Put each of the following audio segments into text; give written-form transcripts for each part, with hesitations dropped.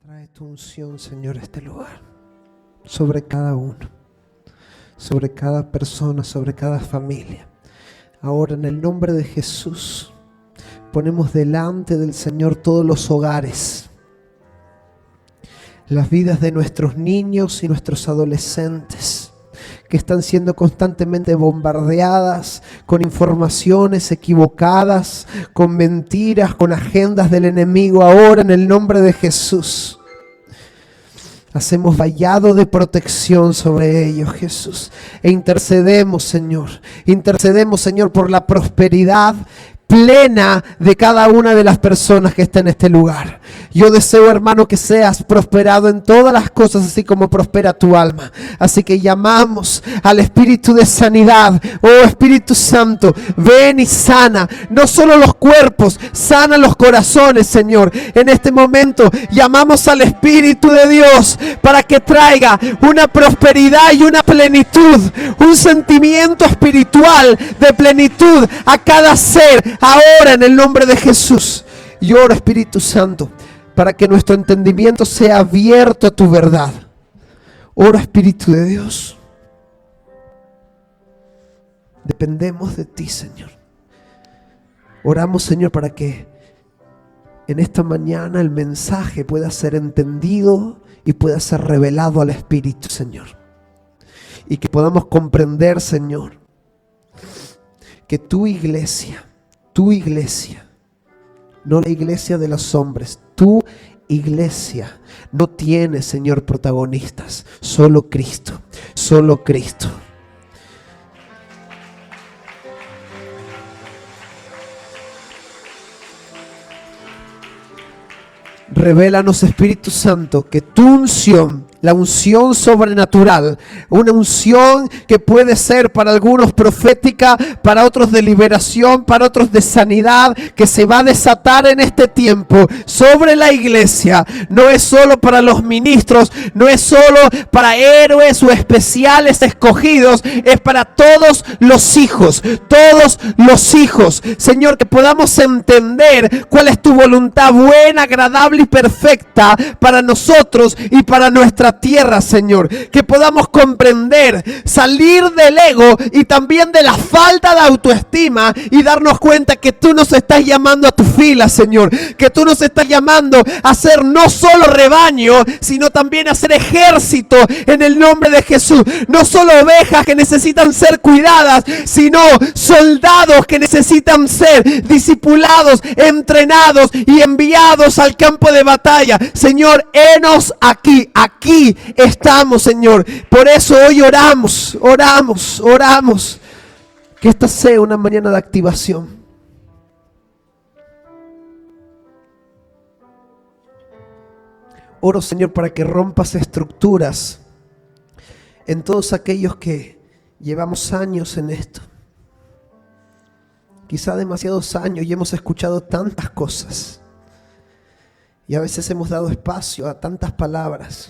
Trae tu unción, Señor, a este lugar, sobre cada uno, sobre cada persona, sobre cada familia. Ahora, en el nombre de Jesús, ponemos delante del Señor todos los hogares, las vidas de nuestros niños y nuestros adolescentes, que están siendo constantemente bombardeadas con informaciones equivocadas, con mentiras, con agendas del enemigo. Ahora, en el nombre de Jesús, hacemos vallado de protección sobre ellos, Jesús. E intercedemos, Señor, por la prosperidad plena de cada una de las personas que está en este lugar. Yo deseo, hermano, que seas prosperado en todas las cosas, así como prospera tu alma. Así que llamamos al Espíritu de sanidad. Oh Espíritu Santo, ven y sana, no solo los cuerpos, sana los corazones, Señor. En este momento llamamos al Espíritu de Dios para que traiga una prosperidad y una plenitud, un sentimiento espiritual de plenitud a cada ser. Ahora, en el nombre de Jesús, yo oro, Espíritu Santo, para que nuestro entendimiento sea abierto a tu verdad. Oro, Espíritu de Dios. Dependemos de ti, Señor. Oramos, Señor, para que en esta mañana el mensaje pueda ser entendido y pueda ser revelado al Espíritu, Señor. Y que podamos comprender, Señor, que tu iglesia, no la iglesia de los hombres, tu iglesia no tiene, Señor, protagonistas, solo Cristo, solo Cristo. Revélanos, Espíritu Santo, que tu unción, la unción sobrenatural, una unción que puede ser para algunos profética, para otros de liberación, para otros de sanidad, que se va a desatar en este tiempo sobre la iglesia. No es solo para los ministros, no es solo para héroes o especiales escogidos, es para todos los hijos, Señor, que podamos entender cuál es tu voluntad buena, agradable y perfecta para nosotros y para nuestra tierra, Señor. Que podamos comprender, salir del ego y también de la falta de autoestima y darnos cuenta que tú nos estás llamando a tu fila, Señor. Que tú nos estás llamando a ser no solo rebaño, sino también a ser ejército en el nombre de Jesús. No solo ovejas que necesitan ser cuidadas, sino soldados que necesitan ser discipulados, entrenados y enviados al campo de batalla. Señor, henos aquí estamos, Señor. Por eso hoy oramos. Que esta sea una mañana de activación. Oro, Señor, para que rompas estructuras en todos aquellos que llevamos años en esto. Quizá demasiados años y hemos escuchado tantas cosas. Y a veces hemos dado espacio a tantas palabras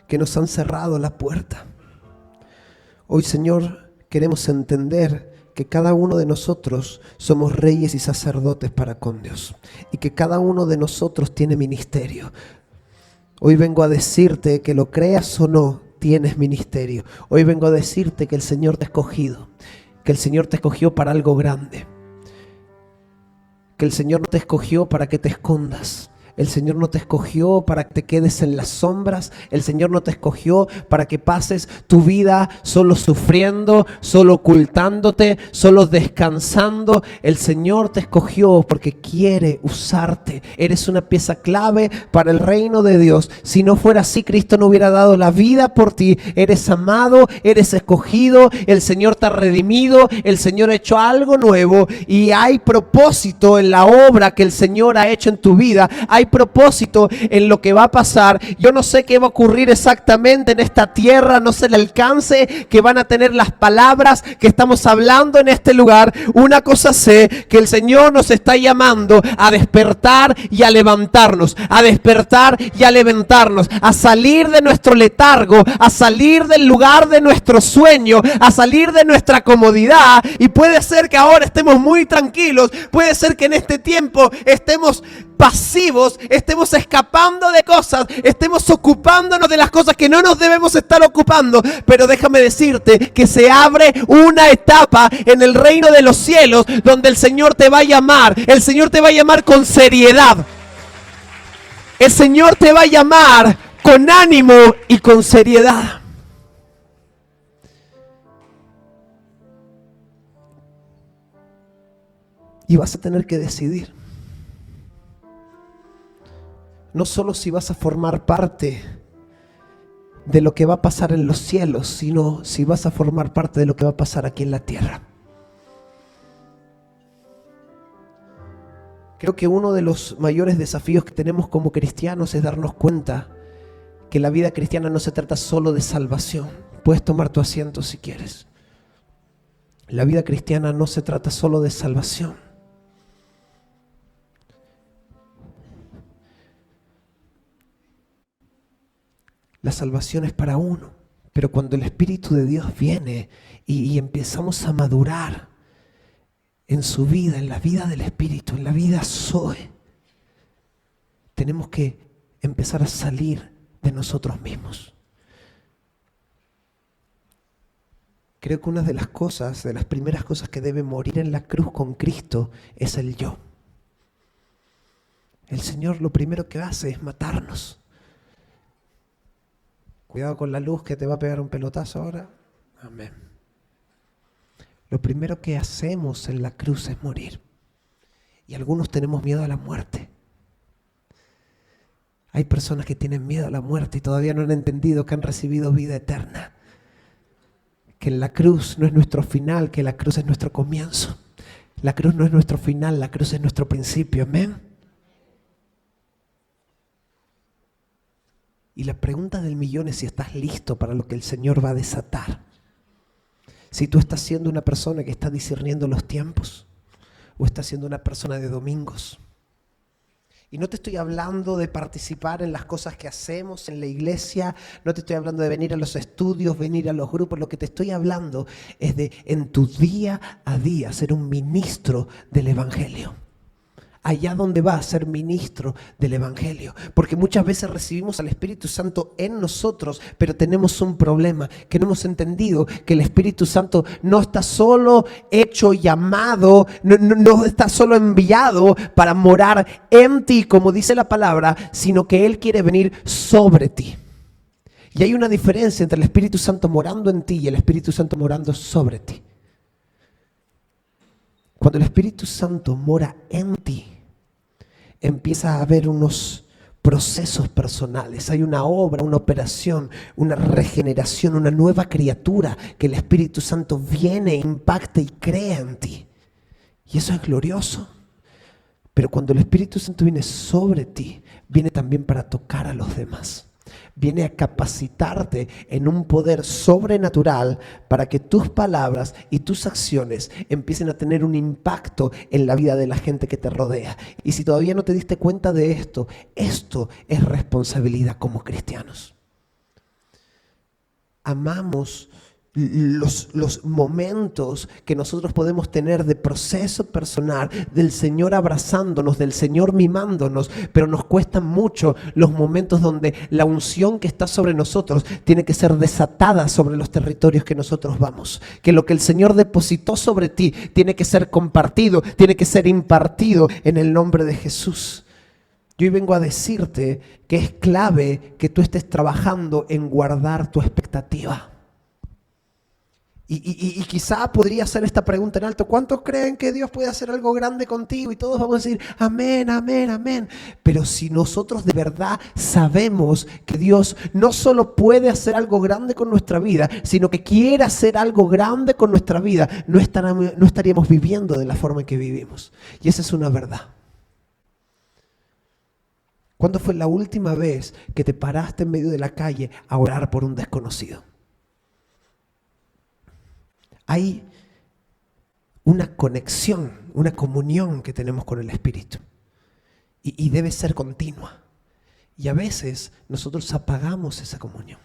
que nos han cerrado la puerta. Hoy, Señor, queremos entender que cada uno de nosotros somos reyes y sacerdotes para con Dios. Y que cada uno de nosotros tiene ministerio. Hoy vengo a decirte que lo creas o no, tienes ministerio. Hoy vengo a decirte que el Señor te ha escogido. Que el Señor te escogió para algo grande. Que el Señor no te escogió para que te escondas. El Señor no te escogió para que te quedes en las sombras. El Señor no te escogió para que pases tu vida solo sufriendo, solo ocultándote, solo descansando. El Señor te escogió porque quiere usarte. Eres una pieza clave para el reino de Dios. Si no fuera así, Cristo no hubiera dado la vida por ti. Eres amado, eres escogido. El Señor te ha redimido. El Señor ha hecho algo nuevo. Y hay propósito en la obra que el Señor ha hecho en tu vida. Hay propósito en lo que va a pasar. Yo no sé qué va a ocurrir exactamente en esta tierra, no sé el alcance que van a tener las palabras que estamos hablando en este lugar. Una cosa sé, que el Señor nos está llamando a despertar y a levantarnos, a despertar y a levantarnos, a salir de nuestro letargo, a salir del lugar de nuestro sueño, a salir de nuestra comodidad. Y puede ser que ahora estemos muy tranquilos, puede ser que en este tiempo estemos pasivos, estemos escapando de cosas, estemos ocupándonos de las cosas que no nos debemos estar ocupando. Pero déjame decirte que se abre una etapa en el reino de los cielos donde el Señor te va a llamar. El Señor te va a llamar con seriedad. El Señor te va a llamar con ánimo y con seriedad. Y vas a tener que decidir. No solo si vas a formar parte de lo que va a pasar en los cielos, sino si vas a formar parte de lo que va a pasar aquí en la tierra. Creo que uno de los mayores desafíos que tenemos como cristianos es darnos cuenta que la vida cristiana no se trata solo de salvación. Puedes tomar tu asiento si quieres. La vida cristiana no se trata solo de salvación. La salvación es para uno, pero cuando el Espíritu de Dios viene y empezamos a madurar en su vida, en la vida del Espíritu, en la vida Zoe, tenemos que empezar a salir de nosotros mismos. Creo que una de las cosas, de las primeras cosas que debe morir en la cruz con Cristo es el yo. El Señor lo primero que hace es matarnos. Cuidado con la luz que te va a pegar un pelotazo ahora. Amén. Lo primero que hacemos en la cruz es morir. Y algunos tenemos miedo a la muerte. Hay personas que tienen miedo a la muerte y todavía no han entendido que han recibido vida eterna. Que la cruz no es nuestro final, que la cruz es nuestro comienzo. La cruz no es nuestro final, la cruz es nuestro principio. Amén. Y la pregunta del millón es si estás listo para lo que el Señor va a desatar. Si tú estás siendo una persona que está discerniendo los tiempos o estás siendo una persona de domingos. Y no te estoy hablando de participar en las cosas que hacemos en la iglesia, no te estoy hablando de venir a los estudios, venir a los grupos. Lo que te estoy hablando es de en tu día a día ser un ministro del Evangelio. Allá donde va a ser ministro del Evangelio. Porque muchas veces recibimos al Espíritu Santo en nosotros, pero tenemos un problema, que no hemos entendido que el Espíritu Santo no está solo hecho, llamado, no está solo enviado para morar en ti, como dice la palabra, sino que Él quiere venir sobre ti. Y hay una diferencia entre el Espíritu Santo morando en ti y el Espíritu Santo morando sobre ti. Cuando el Espíritu Santo mora en ti, empieza a haber unos procesos personales. Hay una obra, una operación, una regeneración, una nueva criatura que el Espíritu Santo viene, impacta y crea en ti. Y eso es glorioso. Pero cuando el Espíritu Santo viene sobre ti, viene también para tocar a los demás. Viene a capacitarte en un poder sobrenatural para que tus palabras y tus acciones empiecen a tener un impacto en la vida de la gente que te rodea. Y si todavía no te diste cuenta de esto, esto es responsabilidad como cristianos. Amamos los momentos que nosotros podemos tener de proceso personal, del Señor abrazándonos, del Señor mimándonos, pero nos cuestan mucho los momentos donde la unción que está sobre nosotros tiene que ser desatada sobre los territorios que nosotros vamos. Que lo que el Señor depositó sobre ti tiene que ser compartido, tiene que ser impartido en el nombre de Jesús. Yo hoy vengo a decirte que es clave que tú estés trabajando en guardar tu expectativa. Y quizá podría hacer esta pregunta en alto: ¿cuántos creen que Dios puede hacer algo grande contigo? Y todos vamos a decir amén, amén, amén. Pero si nosotros de verdad sabemos que Dios no solo puede hacer algo grande con nuestra vida, sino que quiere hacer algo grande con nuestra vida, no estaríamos viviendo de la forma en que vivimos. Y esa es una verdad. ¿Cuándo fue la última vez que te paraste en medio de la calle a orar por un desconocido? Hay una conexión, una comunión que tenemos con el Espíritu y debe ser continua. Y a veces nosotros apagamos esa comunión.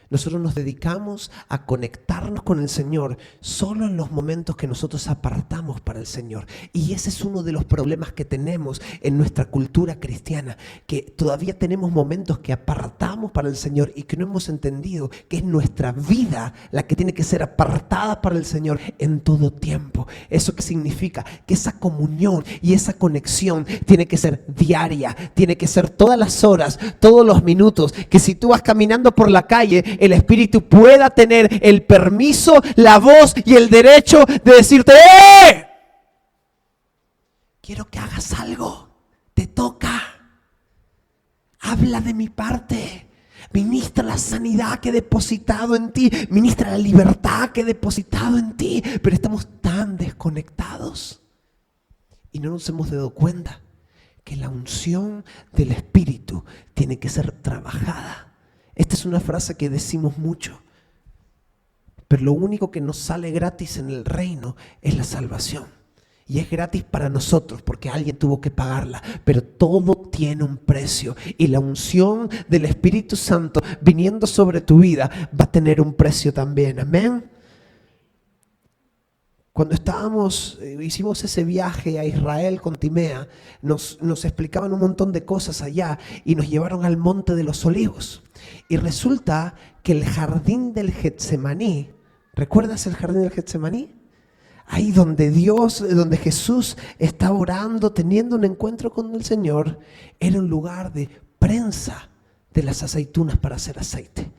Nosotros nos dedicamos a conectarnos con el Señor solo en los momentos que nosotros apartamos para el Señor. Y ese es uno de los problemas que tenemos en nuestra cultura cristiana, que todavía tenemos momentos que apartamos para el Señor y que no hemos entendido que es nuestra vida la que tiene que ser apartada para el Señor en todo tiempo. ¿Eso qué significa? Que esa comunión y esa conexión tiene que ser diaria, tiene que ser todas las horas, todos los minutos, que si tú vas caminando por la calle, el Espíritu pueda tener el permiso, la voz y el derecho de decirte: ¡eh! Quiero que hagas algo, te toca, habla de mi parte, ministra la sanidad que he depositado en ti, ministra la libertad que he depositado en ti. Pero estamos tan desconectados y no nos hemos dado cuenta que la unción del Espíritu tiene que ser trabajada. Esta es una frase que decimos mucho, pero lo único que nos sale gratis en el reino es la salvación. Y es gratis para nosotros porque alguien tuvo que pagarla, pero todo tiene un precio. Y la unción del Espíritu Santo viniendo sobre tu vida va a tener un precio también. Amén. Cuando hicimos ese viaje a Israel con Timea, nos explicaban un montón de cosas allá y nos llevaron al Monte de los Olivos. Y resulta que el jardín del Getsemaní, ¿recuerdas el jardín del Getsemaní? Ahí donde Jesús estaba orando, teniendo un encuentro con el Señor, era un lugar de prensa de las aceitunas para hacer aceite.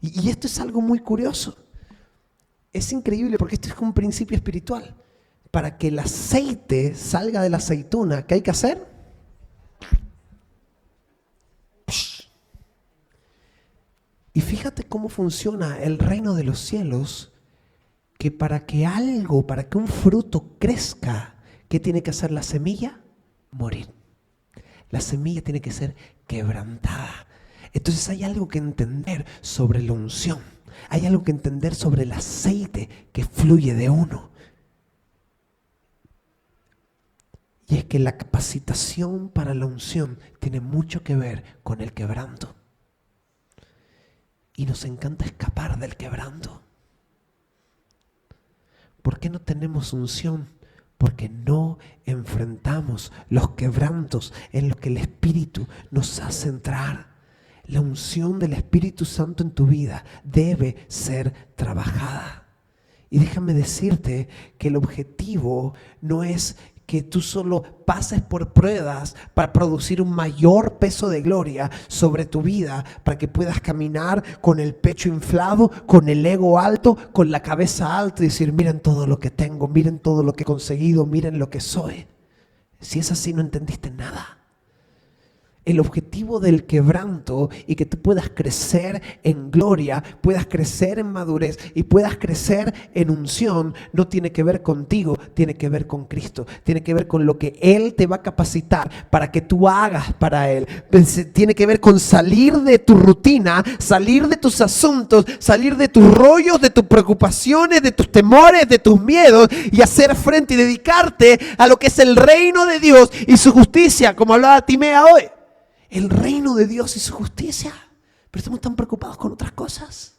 Y esto es algo muy curioso. Es increíble porque esto es un principio espiritual. Para que el aceite salga de la aceituna, ¿qué hay que hacer? Y fíjate cómo funciona el reino de los cielos, que para que un fruto crezca, ¿qué tiene que hacer la semilla? Morir. La semilla tiene que ser quebrantada. Entonces hay algo que entender sobre la unción. Hay algo que entender sobre el aceite que fluye de uno. Y es que la capacitación para la unción tiene mucho que ver con el quebranto. Y nos encanta escapar del quebranto. ¿Por qué no tenemos unción? Porque no enfrentamos los quebrantos en los que el Espíritu nos hace entrar. La unción del Espíritu Santo en tu vida debe ser trabajada. Y déjame decirte que el objetivo no es que tú solo pases por pruebas para producir un mayor peso de gloria sobre tu vida, para que puedas caminar con el pecho inflado, con el ego alto, con la cabeza alta y decir: miren todo lo que tengo, miren todo lo que he conseguido, miren lo que soy. Si es así, no entendiste nada. El objetivo del quebranto y que tú puedas crecer en gloria, puedas crecer en madurez y puedas crecer en unción, no tiene que ver contigo, tiene que ver con Cristo. Tiene que ver con lo que Él te va a capacitar para que tú hagas para Él. Tiene que ver con salir de tu rutina, salir de tus asuntos, salir de tus rollos, de tus preocupaciones, de tus temores, de tus miedos y hacer frente y dedicarte a lo que es el reino de Dios y su justicia, como hablaba Timea hoy. El reino de Dios y su justicia. Pero estamos tan preocupados con otras cosas.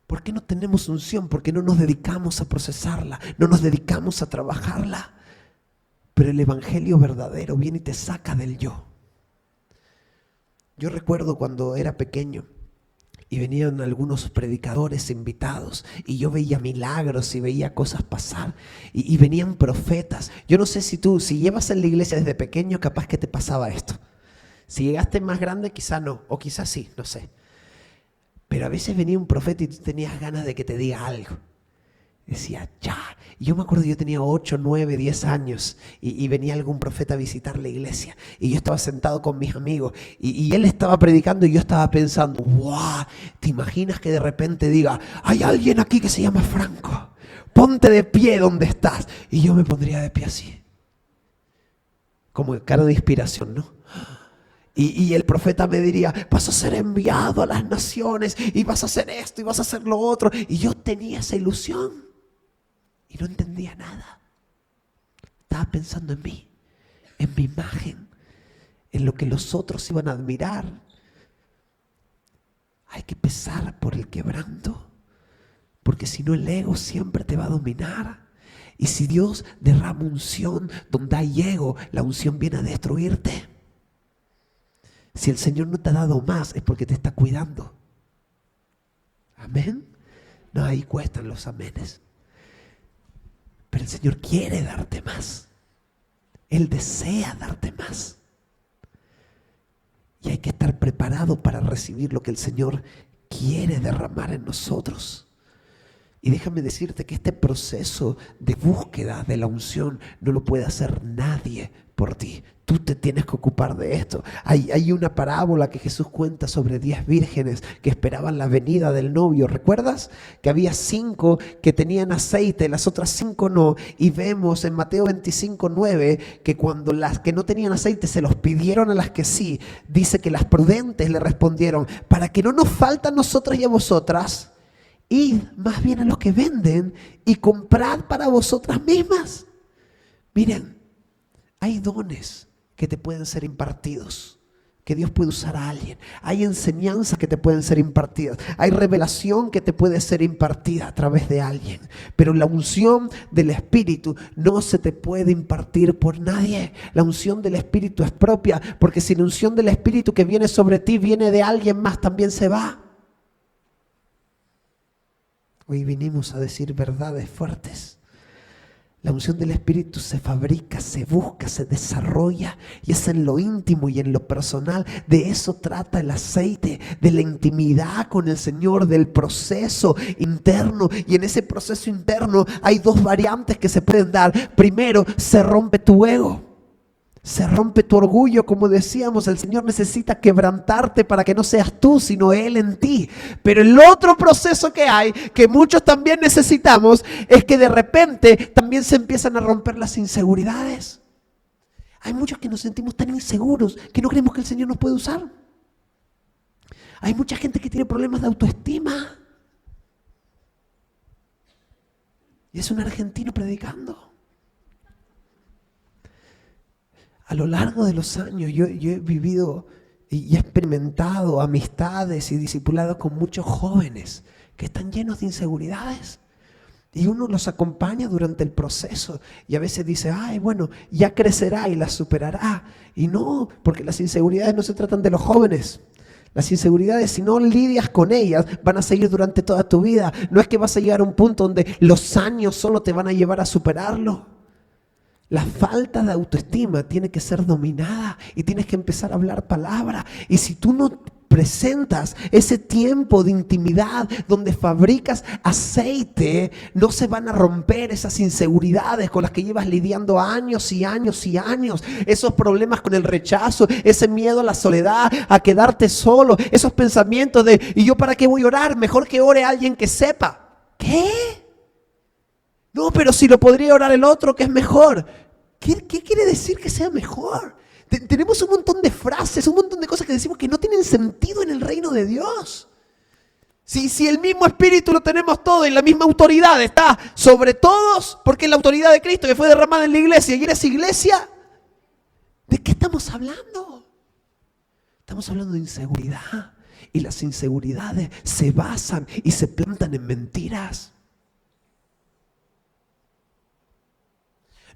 ¿Por qué no tenemos unción? Porque no nos dedicamos a procesarla, no nos dedicamos a trabajarla. Pero el evangelio verdadero viene y te saca del yo. Yo recuerdo cuando era pequeño y venían algunos predicadores invitados y yo veía milagros y veía cosas pasar y venían profetas. Yo no sé si llevas en la iglesia desde pequeño, capaz que te pasaba esto. Si llegaste más grande, quizá no, o quizás sí, no sé. Pero a veces venía un profeta y tú tenías ganas de que te diga algo. Decía, ya. Y yo me acuerdo, yo tenía 8, 9, 10 años y venía algún profeta a visitar la iglesia. Y yo estaba sentado con mis amigos y él estaba predicando y yo estaba pensando, ¡wow! ¿Te imaginas que de repente diga, hay alguien aquí que se llama Franco? Ponte de pie donde estás. Y yo me pondría de pie así. Como cara de inspiración, ¿no? Y el profeta me diría, vas a ser enviado a las naciones y vas a hacer esto y vas a hacer lo otro. Y yo tenía esa ilusión. Y no entendía nada. Estaba pensando en mí, en mi imagen, en lo que los otros iban a admirar. Hay que empezar por el quebranto, porque si no el ego siempre te va a dominar. Y si Dios derrama unción donde hay ego, la unción viene a destruirte. Si el Señor no te ha dado más, es porque te está cuidando. Amén. No, ahí cuestan los amenes. Pero el Señor quiere darte más. Él desea darte más. Y hay que estar preparado para recibir lo que el Señor quiere derramar en nosotros. Y déjame decirte que este proceso de búsqueda de la unción no lo puede hacer nadie por ti. Tú te tienes que ocupar de esto. Hay una parábola que Jesús cuenta sobre 10 vírgenes que esperaban la venida del novio. ¿Recuerdas? Que había 5 que tenían aceite, las otras 5 no. Y vemos en Mateo 25:9 que cuando las que no tenían aceite se los pidieron a las que sí, dice que las prudentes le respondieron: para que no nos falta a nosotras y a vosotras, id más bien a los que venden y comprad para vosotras mismas. Miren, hay dones que te pueden ser impartidos, que Dios puede usar a alguien. Hay enseñanzas que te pueden ser impartidas. Hay revelación que te puede ser impartida a través de alguien. Pero la unción del Espíritu no se te puede impartir por nadie. La unción del Espíritu es propia, porque si la unción del Espíritu que viene sobre ti viene de alguien más, también se va. Hoy vinimos a decir verdades fuertes. La unción del Espíritu se fabrica, se busca, se desarrolla, y es en lo íntimo y en lo personal. De eso trata el aceite, de la intimidad con el Señor, del proceso interno. Y en ese proceso interno hay 2 variantes que se pueden dar. Primero, se rompe tu ego. Se rompe tu orgullo, como decíamos. El Señor necesita quebrantarte para que no seas tú, sino Él en ti. Pero el otro proceso que hay, que muchos también necesitamos, es que de repente también se empiezan a romper las inseguridades. Hay muchos que nos sentimos tan inseguros que no creemos que el Señor nos puede usar. Hay mucha gente que tiene problemas de autoestima. Y es un argentino predicando. A lo largo de los años yo he vivido y he experimentado amistades y discipulado con muchos jóvenes que están llenos de inseguridades. Y uno los acompaña durante el proceso y a veces dice: ay, bueno, ya crecerá y las superará. Y no, porque las inseguridades no se tratan de los jóvenes. Las inseguridades, si no lidias con ellas, van a seguir durante toda tu vida. No es que vas a llegar a un punto donde los años solo te van a llevar a superarlo. La falta de autoestima tiene que ser dominada y tienes que empezar a hablar palabra. Y si tú no presentas ese tiempo de intimidad donde fabricas aceite, no se van a romper esas inseguridades con las que llevas lidiando años y años y años. Esos problemas con el rechazo, ese miedo a la soledad, a quedarte solo, esos pensamientos de: ¿y yo para qué voy a orar? Mejor que ore alguien que sepa. ¿Qué? No, pero si lo podría orar el otro, que es mejor. ¿Qué quiere decir que sea mejor? Tenemos un montón de frases, un montón de cosas que decimos que no tienen sentido en el reino de Dios. Si el mismo Espíritu lo tenemos todo y la misma autoridad está sobre todos, porque es la autoridad de Cristo que fue derramada en la iglesia y eres iglesia, ¿de qué estamos hablando? Estamos hablando de inseguridad, y las inseguridades se basan y se plantan en mentiras.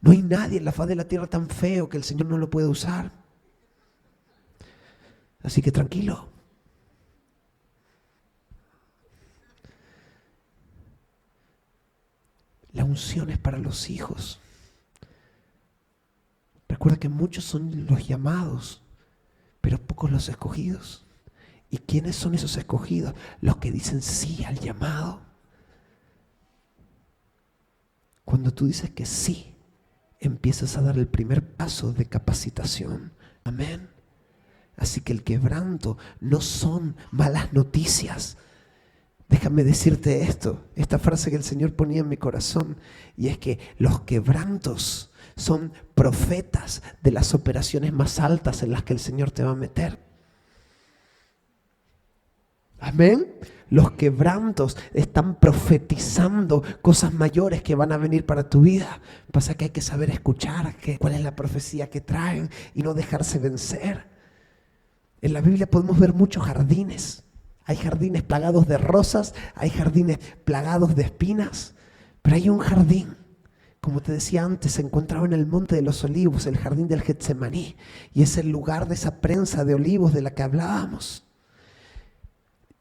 No hay nadie en la faz de la tierra tan feo que el Señor no lo pueda usar. Así que tranquilo. La unción es para los hijos. Recuerda que muchos son los llamados, pero pocos los escogidos. ¿Y quiénes son esos escogidos? Los que dicen sí al llamado. Cuando tú dices que sí, empiezas a dar el primer paso de capacitación. Amén. Así que el quebranto no son malas noticias. Déjame decirte esto, esta frase que el Señor ponía en mi corazón, y es que los quebrantos son profetas de las operaciones más altas en las que el Señor te va a meter. Amén. Los quebrantos están profetizando cosas mayores que van a venir para tu vida. Pasa que hay que saber escuchar cuál es la profecía que traen y no dejarse vencer. En la Biblia podemos ver muchos jardines. Hay jardines plagados de rosas, hay jardines plagados de espinas, pero hay un jardín, como te decía antes, se encontraba en el Monte de los Olivos, el jardín del Getsemaní, y es el lugar de esa prensa de olivos de la que hablábamos.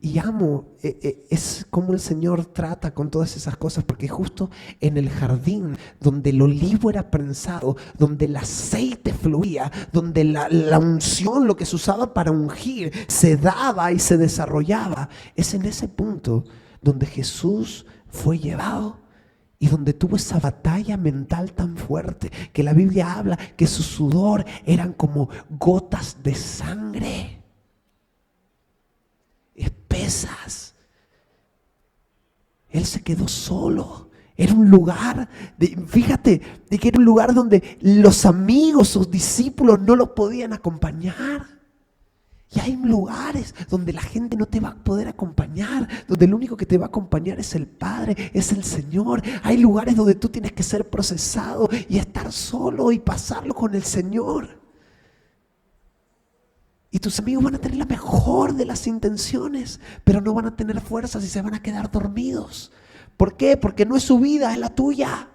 Y amo, es como el Señor trata con todas esas cosas, porque justo en el jardín donde el olivo era prensado, donde el aceite fluía, donde la unción, lo que se usaba para ungir, se daba y se desarrollaba, es en ese punto donde Jesús fue llevado y donde tuvo esa batalla mental tan fuerte, que la Biblia habla que su sudor eran como gotas de sangre espesas. Él se quedó solo. Era un lugar, fíjate, de que era un lugar donde los amigos, sus discípulos no lo podían acompañar. Y hay lugares donde la gente no te va a poder acompañar, donde el único que te va a acompañar es el Padre, es el Señor. Hay lugares donde tú tienes que ser procesado y estar solo y pasarlo con el Señor. Y tus amigos van a tener la mejor de las intenciones, pero no van a tener fuerzas y se van a quedar dormidos. ¿Por qué? Porque no es su vida, es la tuya.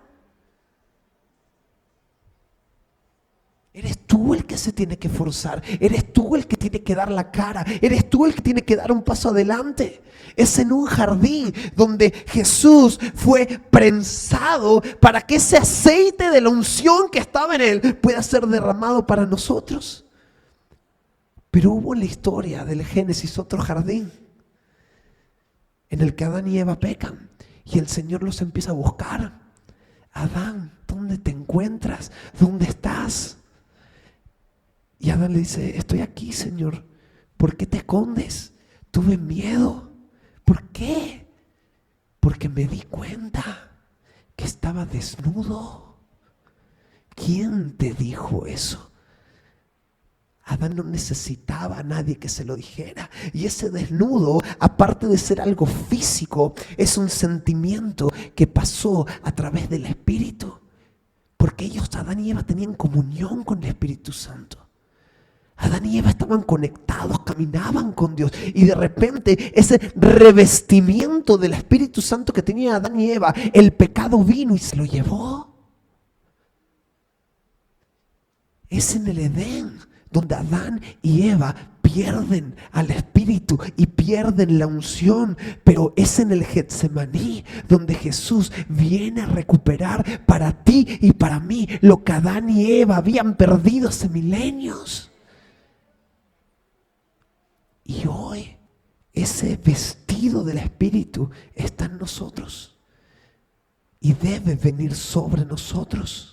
Eres tú el que se tiene que forzar, eres tú el que tiene que dar la cara, eres tú el que tiene que dar un paso adelante. Es en un jardín donde Jesús fue prensado para que ese aceite de la unción que estaba en él pueda ser derramado para nosotros. Pero hubo en la historia del Génesis otro jardín en el que Adán y Eva pecan y el Señor los empieza a buscar. Adán, ¿dónde te encuentras? ¿Dónde estás? Y Adán le dice, estoy aquí, Señor. ¿Por qué te escondes? Tuve miedo. ¿Por qué? Porque me di cuenta que estaba desnudo. ¿Quién te dijo eso? Adán no necesitaba a nadie que se lo dijera. Y ese desnudo, aparte de ser algo físico, es un sentimiento que pasó a través del Espíritu. Porque ellos, Adán y Eva, tenían comunión con el Espíritu Santo. Adán y Eva estaban conectados, caminaban con Dios. Y de repente ese revestimiento del Espíritu Santo que tenía Adán y Eva, el pecado vino y se lo llevó. Es en el Edén donde Adán y Eva pierden al Espíritu y pierden la unción, pero es en el Getsemaní donde Jesús viene a recuperar para ti y para mí lo que Adán y Eva habían perdido hace milenios. Y hoy ese vestido del Espíritu está en nosotros y debe venir sobre nosotros.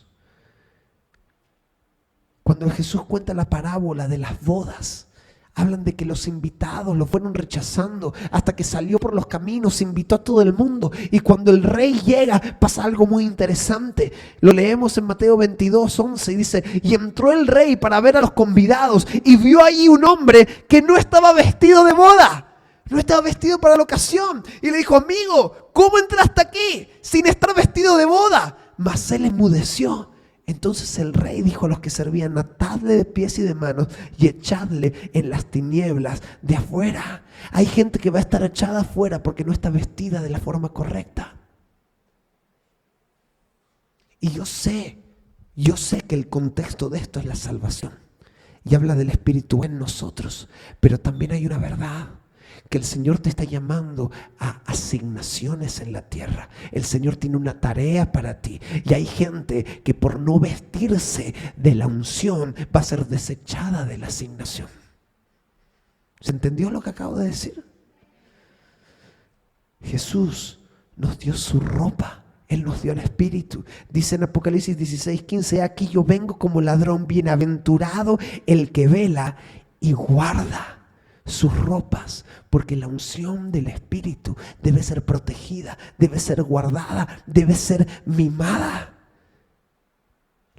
Cuando Jesús cuenta la parábola de las bodas, hablan de que los invitados lo fueron rechazando hasta que salió por los caminos, invitó a todo el mundo. Y cuando el rey llega, pasa algo muy interesante. Lo leemos en Mateo 22:11 y dice, y entró el rey para ver a los convidados y vio allí un hombre que no estaba vestido de boda. No estaba vestido para la ocasión. Y le dijo, amigo, ¿cómo entraste aquí sin estar vestido de boda? Mas él enmudeció. Entonces el rey dijo a los que servían, atadle de pies y de manos y echadle en las tinieblas de afuera. Hay gente que va a estar echada afuera porque no está vestida de la forma correcta. Y yo sé que el contexto de esto es la salvación. Y habla del Espíritu en nosotros. Pero también hay una verdad. Que el Señor te está llamando a asignaciones en la tierra. El Señor tiene una tarea para ti. Y hay gente que por no vestirse de la unción va a ser desechada de la asignación. ¿Se entendió lo que acabo de decir? Jesús nos dio su ropa. Él nos dio el Espíritu. Dice en Apocalipsis 16:15, aquí yo vengo como ladrón, bienaventurado el que vela y guarda sus ropas, porque la unción del Espíritu debe ser protegida, debe ser guardada, debe ser mimada.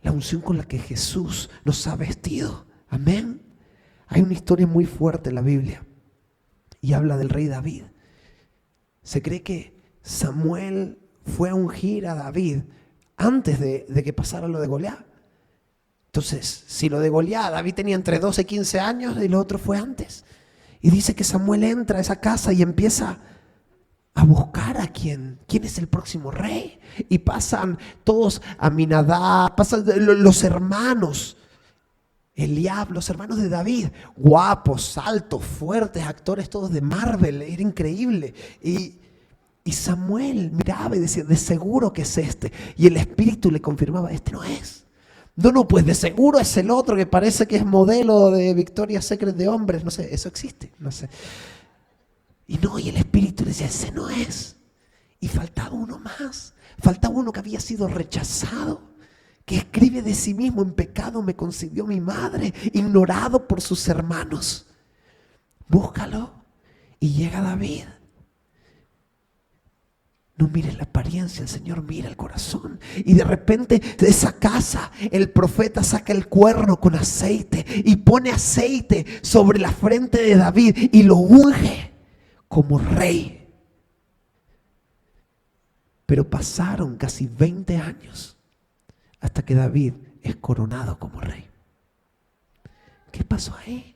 La unción con la que Jesús nos ha vestido. Amén. Hay una historia muy fuerte en la Biblia y habla del rey David. Se cree que Samuel fue a ungir a David antes de que pasara lo de Goliat. Entonces, si lo de Goliat, David tenía entre 12 y 15 años y lo otro fue antes. Y dice que Samuel entra a esa casa y empieza a buscar a quién es el próximo rey. Y pasan todos a Aminadab, pasan los hermanos, Eliab, los hermanos de David, guapos, altos, fuertes, actores todos de Marvel, era increíble. Y Samuel miraba y decía, de seguro que es este. Y el Espíritu le confirmaba, este no es. No, pues de seguro es el otro que parece que es modelo de Victoria's Secret de hombres. No sé, eso existe, no sé. Y el Espíritu le decía, ese no es. Y faltaba uno más. Faltaba uno que había sido rechazado, que escribe de sí mismo, en pecado me concibió mi madre, ignorado por sus hermanos. Búscalo. Y llega David. No mires la apariencia, el Señor mira el corazón. Y de repente de esa casa el profeta saca el cuerno con aceite y pone aceite sobre la frente de David y lo unge como rey. Pero pasaron casi 20 años hasta que David es coronado como rey. ¿Qué pasó ahí?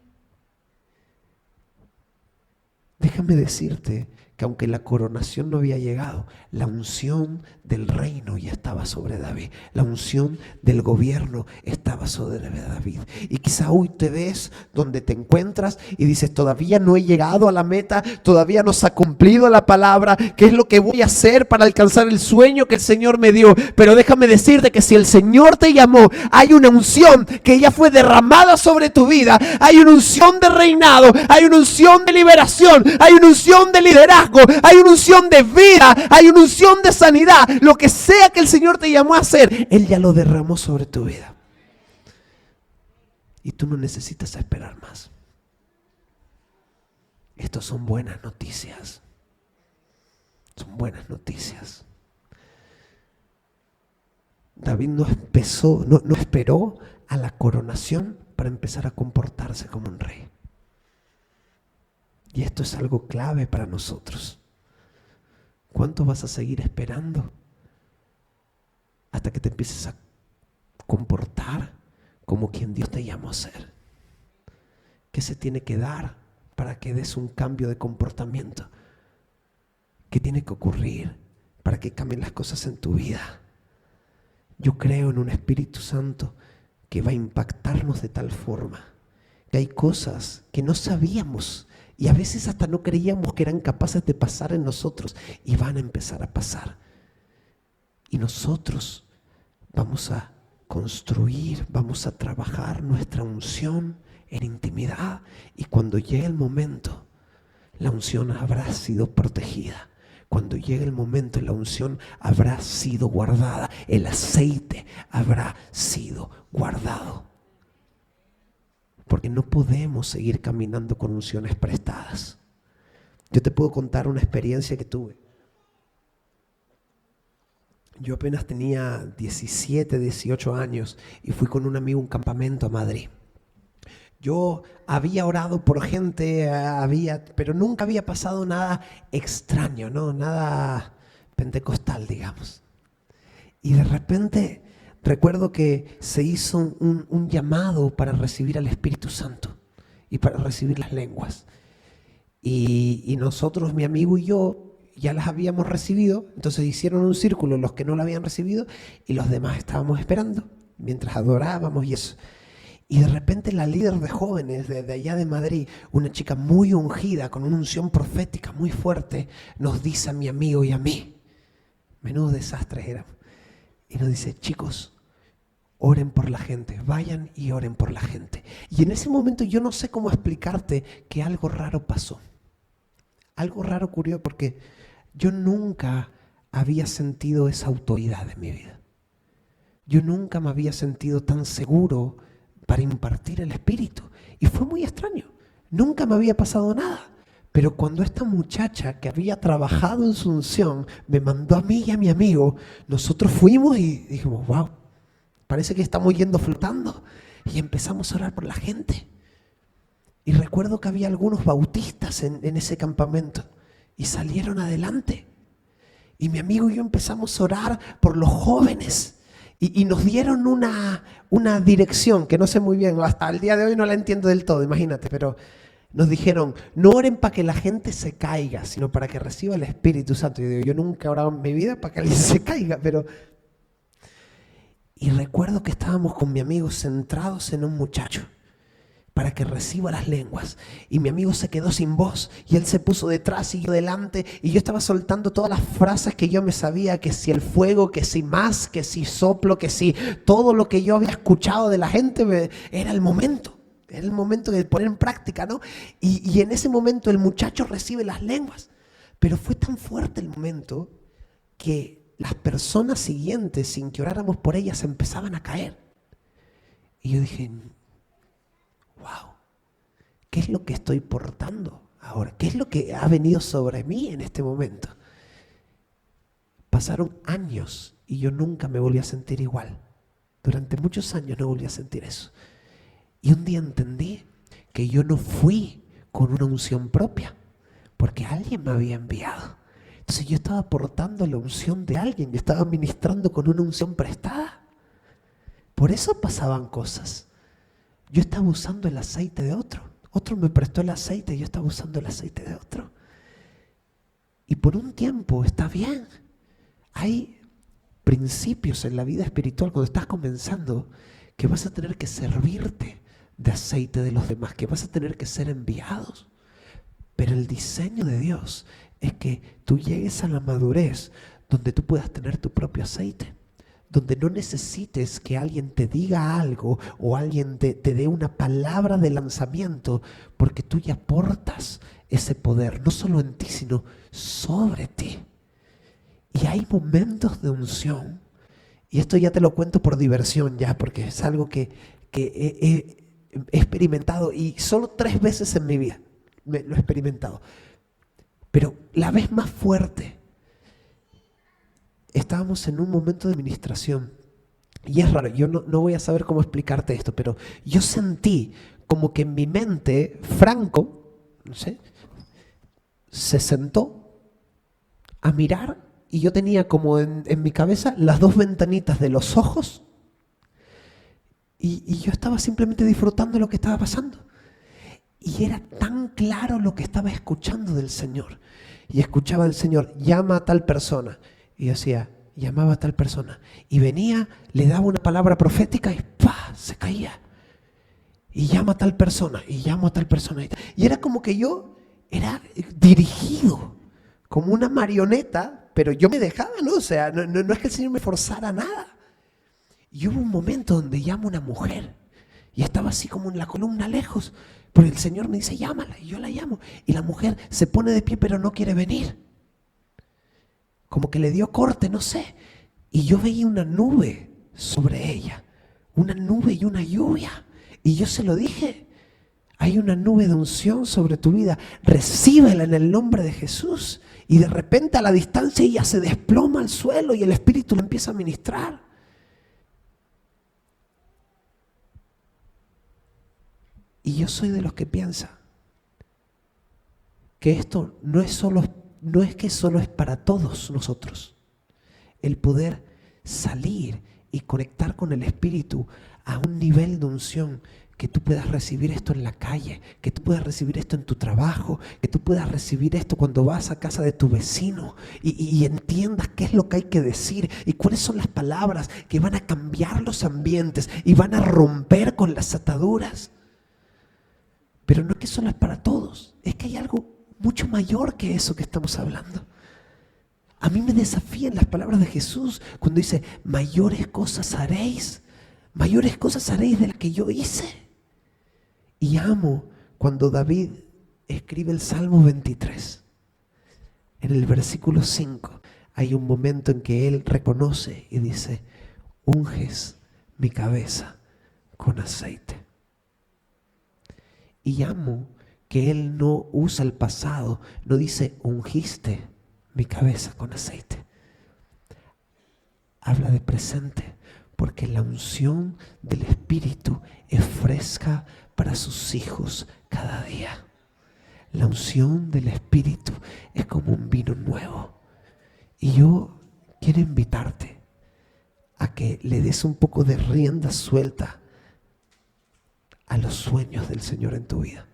Déjame decirte que aunque la coronación no había llegado, la unción del reino ya estaba sobre David. La unción del gobierno estaba sobre David. Y quizá hoy te ves donde te encuentras y dices, todavía no he llegado a la meta, todavía no se ha cumplido la palabra. ¿Qué es lo que voy a hacer para alcanzar el sueño que el Señor me dio? Pero déjame decirte que si el Señor te llamó, hay una unción que ya fue derramada sobre tu vida. Hay una unción de reinado, hay una unción de liberación, hay una unción de liderazgo. Hay una unción de vida, hay una unción de sanidad. Lo que sea que el Señor te llamó a hacer, Él ya lo derramó sobre tu vida. Y tú no necesitas esperar más. Estos son buenas noticias. Son buenas noticias. David no esperó a la coronación para empezar a comportarse como un rey. Y esto es algo clave para nosotros. ¿Cuánto vas a seguir esperando hasta que te empieces a comportar como quien Dios te llamó a ser? ¿Qué se tiene que dar para que des un cambio de comportamiento? ¿Qué tiene que ocurrir para que cambien las cosas en tu vida? Yo creo en un Espíritu Santo que va a impactarnos de tal forma que hay cosas que no sabíamos y a veces hasta no creíamos que eran capaces de pasar en nosotros y van a empezar a pasar. Y nosotros vamos a construir, vamos a trabajar nuestra unción en intimidad. Y cuando llegue el momento, la unción habrá sido protegida. Cuando llegue el momento, la unción habrá sido guardada. El aceite habrá sido guardado. Porque no podemos seguir caminando con unciones prestadas. Yo te puedo contar una experiencia que tuve. Yo apenas tenía 17, 18 años y fui con un amigo a un campamento a Madrid. Yo había orado por gente, pero nunca había pasado nada extraño, ¿no? Nada pentecostal, digamos. Y de repente recuerdo que se hizo un llamado para recibir al Espíritu Santo y para recibir las lenguas. Y nosotros, mi amigo y yo, ya las habíamos recibido. Entonces hicieron un círculo los que no la habían recibido y los demás estábamos esperando mientras adorábamos y eso. Y de repente la líder de jóvenes de allá de Madrid, una chica muy ungida, con una unción profética muy fuerte, nos dice a mi amigo y a mí, menudo desastre era, y nos dice, chicos, oren por la gente, vayan y oren por la gente. Y en ese momento yo no sé cómo explicarte que algo raro pasó. Algo raro ocurrió porque yo nunca había sentido esa autoridad en mi vida. Yo nunca me había sentido tan seguro para impartir el Espíritu. Y fue muy extraño. Nunca me había pasado nada. Pero cuando esta muchacha que había trabajado en su unción me mandó a mí y a mi amigo, nosotros fuimos y dijimos, wow, parece que estamos yendo flotando. Y empezamos a orar por la gente. Y recuerdo que había algunos bautistas en ese campamento y salieron adelante. Y mi amigo y yo empezamos a orar por los jóvenes. Y nos dieron una dirección que no sé muy bien, hasta el día de hoy no la entiendo del todo, imagínate, pero nos dijeron, no oren para que la gente se caiga, sino para que reciba el Espíritu Santo. Y yo digo, yo nunca he orado en mi vida para que alguien se caiga, pero... Y recuerdo que estábamos con mi amigo centrados en un muchacho para que reciba las lenguas. Y mi amigo se quedó sin voz y él se puso detrás y yo delante. Y yo estaba soltando todas las frases que yo me sabía, que si el fuego, que si más, que si soplo, que si todo lo que yo había escuchado de la gente, era el momento. Era el momento de poner en práctica, ¿no? Y en ese momento el muchacho recibe las lenguas. Pero fue tan fuerte el momento que las personas siguientes, sin que oráramos por ellas, empezaban a caer. Y yo dije, wow, ¿qué es lo que estoy portando ahora? ¿Qué es lo que ha venido sobre mí en este momento? Pasaron años y yo nunca me volví a sentir igual. Durante muchos años no volví a sentir eso. Y un día entendí que yo no fui con una unción propia, porque alguien me había enviado. Entonces yo estaba portando la unción de alguien, yo estaba ministrando con una unción prestada. Por eso pasaban cosas. Yo estaba usando el aceite de otro. Otro me prestó el aceite y yo estaba usando el aceite de otro. Y por un tiempo está bien. Hay principios en la vida espiritual cuando estás comenzando que vas a tener que servirte de aceite de los demás, que vas a tener que ser enviados. Pero el diseño de Dios es que tú llegues a la madurez donde tú puedas tener tu propio aceite, donde no necesites que alguien te diga algo o alguien te dé una palabra de lanzamiento, porque tú ya portas ese poder, no solo en ti, sino sobre ti. Y hay momentos de unción, y esto ya te lo cuento por diversión ya, porque es algo que he experimentado y solo 3 veces en mi vida lo he experimentado. Pero la vez más fuerte, estábamos en un momento de ministración y es raro, yo no voy a saber cómo explicarte esto, pero yo sentí como que en mi mente Franco, no sé, se sentó a mirar y yo tenía como en mi cabeza las 2 ventanitas de los ojos y yo estaba simplemente disfrutando de lo que estaba pasando. Y era tan claro lo que estaba escuchando del Señor. Y escuchaba al Señor, llama a tal persona. Y yo decía, llamaba a tal persona. Y venía, le daba una palabra profética y ¡pah!, se caía. Y llama a tal persona, y llamo a tal persona. Y era como que yo era dirigido, como una marioneta, pero yo me dejaba, ¿no? O sea, no es que el Señor me forzara nada. Y hubo un momento donde llamo a una mujer. Y estaba así como en la columna lejos. Porque el Señor me dice, llámala. Y yo la llamo. Y la mujer se pone de pie, pero no quiere venir. Como que le dio corte, no sé. Y yo veía una nube sobre ella. Una nube y una lluvia. Y yo se lo dije. Hay una nube de unción sobre tu vida. Recíbela en el nombre de Jesús. Y de repente a la distancia ella se desploma al suelo y el Espíritu le empieza a ministrar. Y yo soy de los que piensa que esto no es que solo es para todos nosotros. El poder salir y conectar con el Espíritu a un nivel de unción, que tú puedas recibir esto en la calle, que tú puedas recibir esto en tu trabajo, que tú puedas recibir esto cuando vas a casa de tu vecino y entiendas qué es lo que hay que decir y cuáles son las palabras que van a cambiar los ambientes y van a romper con las ataduras. Pero no es que solo es para todos, es que hay algo mucho mayor que eso que estamos hablando. A mí me desafían las palabras de Jesús cuando dice, mayores cosas haréis de las que yo hice. Y amo cuando David escribe el Salmo 23. En el versículo 5 hay un momento en que él reconoce y dice, unges mi cabeza con aceite. Y amo que él no usa el pasado, no dice, ungiste mi cabeza con aceite. Habla de presente, porque la unción del Espíritu es fresca para sus hijos cada día. La unción del Espíritu es como un vino nuevo. Y yo quiero invitarte a que le des un poco de rienda suelta a los sueños del Señor en tu vida.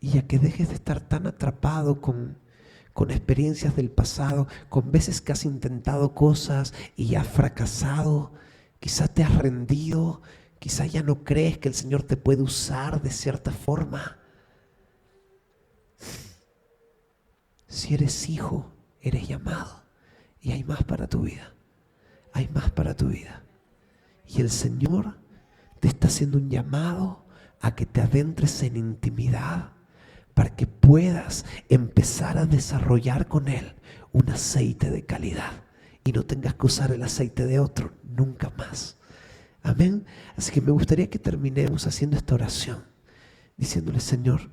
y a que dejes de estar tan atrapado con experiencias del pasado, con veces que has intentado cosas y has fracasado, quizás te has rendido, quizás ya no crees que el Señor te puede usar de cierta forma. Si eres hijo, eres llamado y hay más para tu vida, hay más para tu vida. Y el Señor te está haciendo un llamado a que te adentres en intimidad para que puedas empezar a desarrollar con Él un aceite de calidad y no tengas que usar el aceite de otro nunca más. Amén. Así que me gustaría que terminemos haciendo esta oración diciéndole: Señor,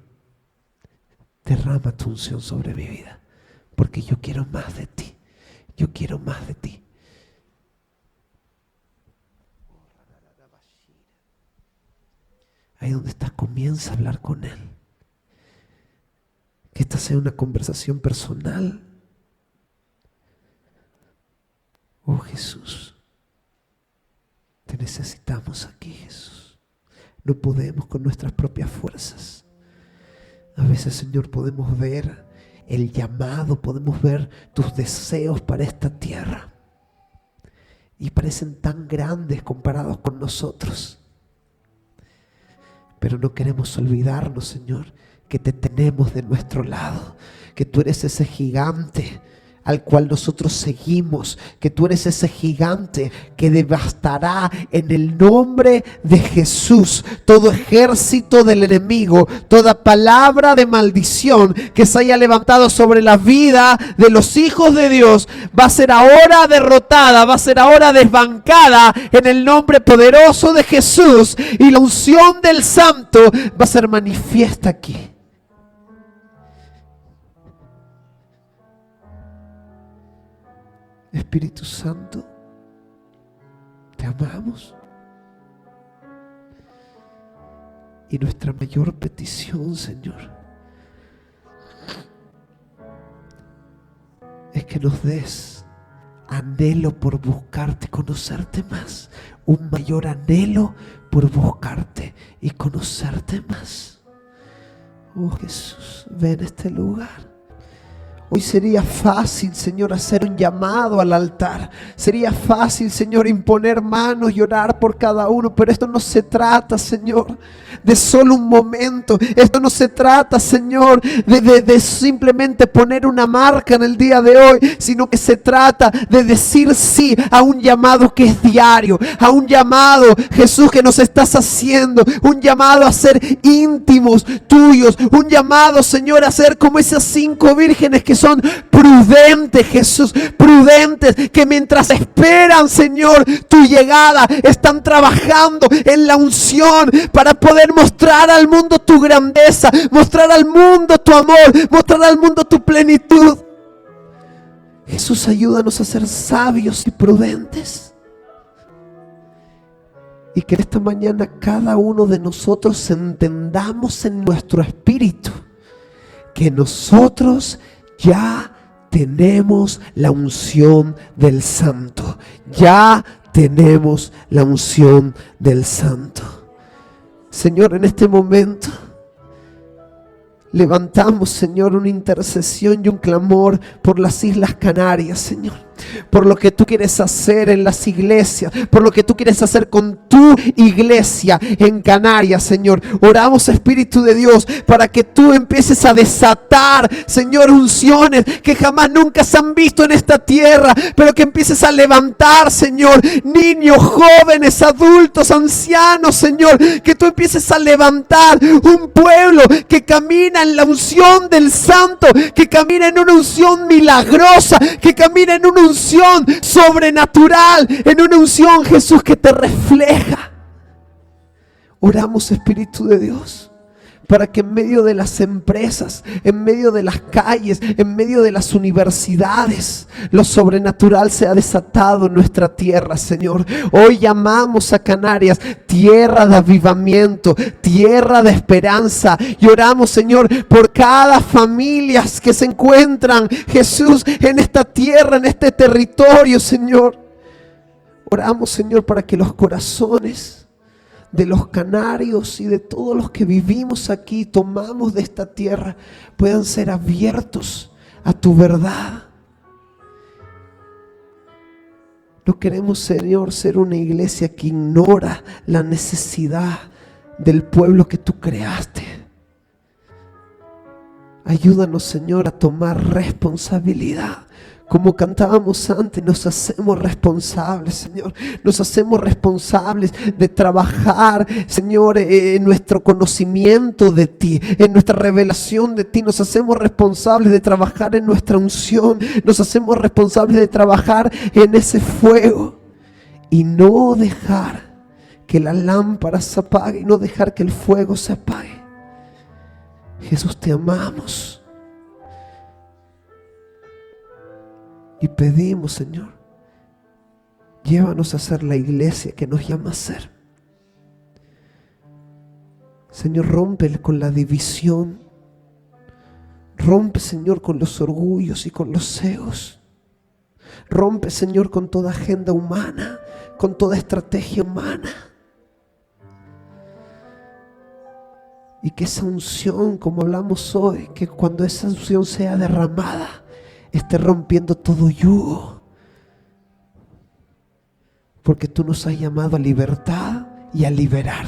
derrama tu unción sobre mi vida, porque yo quiero más de ti, yo quiero más de ti. Ahí donde estás, comienza a hablar con Él. Que esta sea una conversación personal. Oh Jesús, te necesitamos aquí, Jesús. No podemos con nuestras propias fuerzas. A veces, Señor, podemos ver el llamado, podemos ver tus deseos para esta tierra y parecen tan grandes comparados con nosotros. Pero no queremos olvidarnos, Señor, que te tenemos de nuestro lado, que tú eres ese gigante al cual nosotros seguimos, que tú eres ese gigante que devastará en el nombre de Jesús todo ejército del enemigo, toda palabra de maldición que se haya levantado sobre la vida de los hijos de Dios, va a ser ahora derrotada, va a ser ahora desbancada en el nombre poderoso de Jesús, y la unción del Santo va a ser manifiesta aquí. Espíritu Santo, te amamos. Y nuestra mayor petición, Señor, es que nos des anhelo por buscarte, conocerte más. Un mayor anhelo por buscarte y conocerte más. Oh Jesús, ven a este lugar. Hoy sería fácil, Señor, hacer un llamado al altar. Sería fácil, Señor, imponer manos y orar por cada uno. Pero esto no se trata, Señor, de solo un momento. Esto no se trata, Señor, de simplemente poner una marca en el día de hoy. Sino que se trata de decir sí a un llamado que es diario. A un llamado, Jesús, que nos estás haciendo. Un llamado a ser íntimos tuyos. Un llamado, Señor, a ser como esas 5 vírgenes que son prudentes, Jesús, prudentes, que mientras esperan, Señor, tu llegada, están trabajando en la unción para poder mostrar al mundo tu grandeza, mostrar al mundo tu amor, mostrar al mundo tu plenitud. Jesús, ayúdanos a ser sabios y prudentes. Y que esta mañana cada uno de nosotros entendamos en nuestro espíritu que nosotros ya tenemos la unción del Santo. Ya tenemos la unción del Santo. Señor, en este momento levantamos, Señor, una intercesión y un clamor por las Islas Canarias, Señor. Por lo que tú quieres hacer en las iglesias, por lo que tú quieres hacer con tu iglesia en Canarias, Señor. Oramos, Espíritu de Dios, para que tú empieces a desatar, Señor, unciones que jamás nunca se han visto en esta tierra, pero que empieces a levantar, Señor, niños, jóvenes, adultos, ancianos, Señor, que tú empieces a levantar un pueblo que camina en la unción del Santo, que camina en una unción milagrosa, que camina en una unción sobrenatural, en una unción, Jesús, que te refleja. Oramos, Espíritu de Dios, para que en medio de las empresas, en medio de las calles, en medio de las universidades, lo sobrenatural sea desatado en nuestra tierra, Señor. Hoy llamamos a Canarias tierra de avivamiento, tierra de esperanza, y oramos, Señor, por cada familia que se encuentran, Jesús, en esta tierra, en este territorio, Señor. Oramos, Señor, para que los corazones de los canarios y de todos los que vivimos aquí, tomamos de esta tierra, puedan ser abiertos a tu verdad. No queremos, Señor, ser una iglesia que ignora la necesidad del pueblo que tú creaste. Ayúdanos, Señor, a tomar responsabilidad. Como cantábamos antes, nos hacemos responsables, Señor. Nos hacemos responsables de trabajar, Señor, en nuestro conocimiento de ti, en nuestra revelación de ti. Nos hacemos responsables de trabajar en nuestra unción. Nos hacemos responsables de trabajar en ese fuego. Y no dejar que la lámpara se apague, y no dejar que el fuego se apague. Jesús, te amamos. Y pedimos, Señor, llévanos a ser la iglesia que nos llama a ser. Señor, rompe con la división. Rompe, Señor, con los orgullos y con los egos. Rompe, Señor, con toda agenda humana, con toda estrategia humana. Y que esa unción, como hablamos hoy, que cuando esa unción sea derramada, esté rompiendo todo yugo. Porque tú nos has llamado a libertad y a liberar.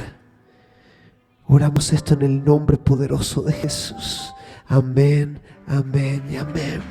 Oramos esto en el nombre poderoso de Jesús. Amén, amén y amén.